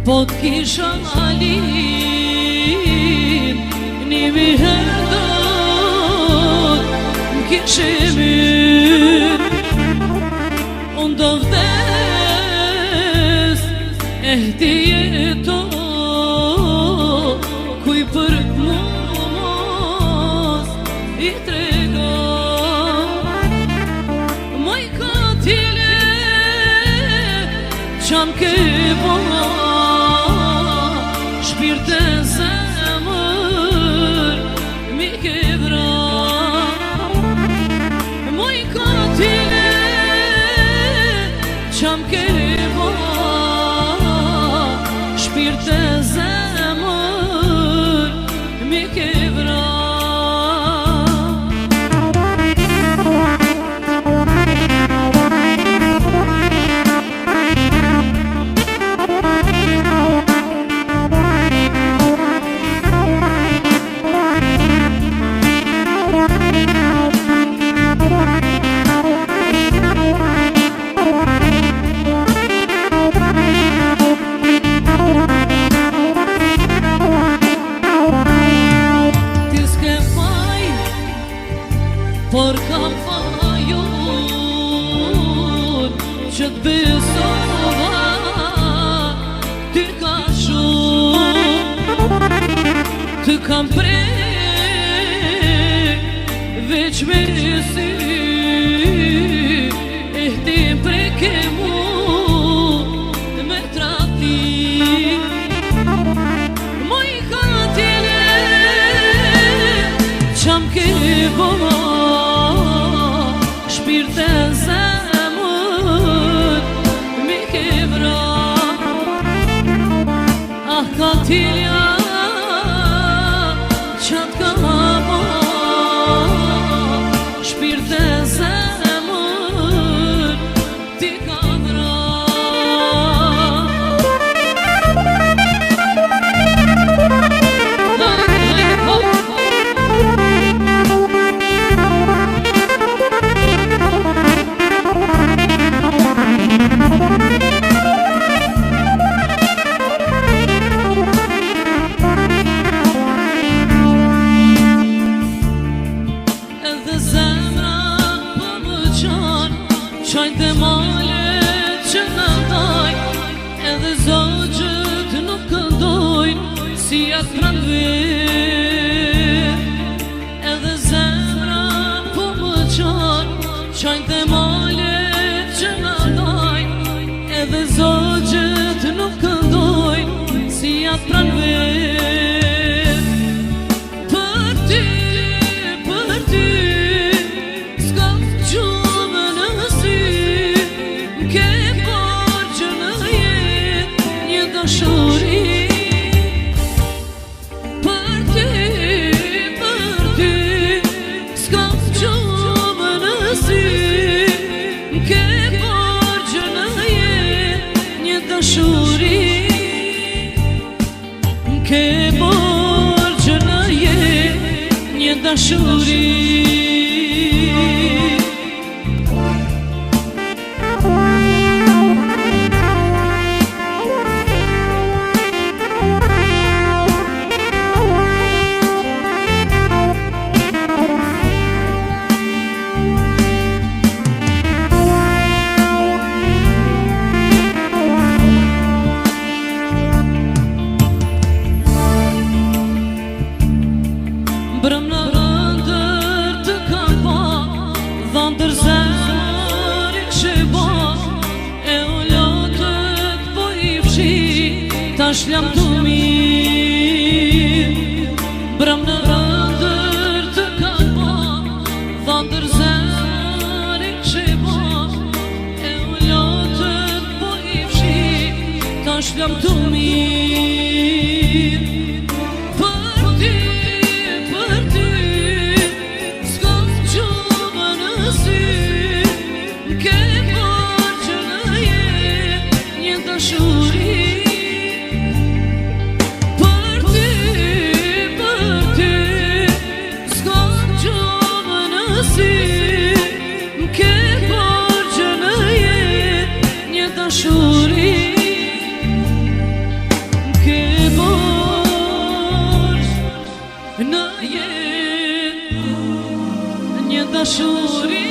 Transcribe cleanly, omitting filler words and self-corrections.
Po t'kisha alin, nimi herë dot m'kishe myt. Unë do vdes, ti jeto, kuj për mu mos i trega. Moj katile, qam ke bo shpirte zemër mi ke vra. Moj katile, qam ke bo shpirte zemër mi ke vra. Por kam fajun që t'besova ty ka shumë. Ty kam prek veç me si, ti preke mu me trati. Moj katile, qam ke bo shpirte zemër mi ke vra. Ah katilja, qat ka bo shpirte zemër ti ka vra. Qajtë malet që në daj, edhe zogjët nuk këndojnë si atë prandver. Edhe zemrat po më qanë, qajtë malet që në daj, edhe zogjët nuk këndojnë si atë prandver. Për ty, s'ka gjumë në sy, ke borgjë në jetë një dashuri. Për ty, s'ka gjumë në sy, ke borgjë në jetë një dashuri. Ke borgjë në jetë një dashuri. Brëm në rëndër të kam pa, dhëndër zërin që ba, e o lotët po i fshi, ta shljam të mirë. Brëm në rëndër të kam pa, dhëndër zërin që ba, e o lotët po i fshi, ta Bashkëm të mirë për ty, s'kom qëmë në sy, ke bërë që në jetë një dashuri. Për ty, s'kom qëmë në sy, ke bërë që në jetë një dashuri. Në jetë një dashuri.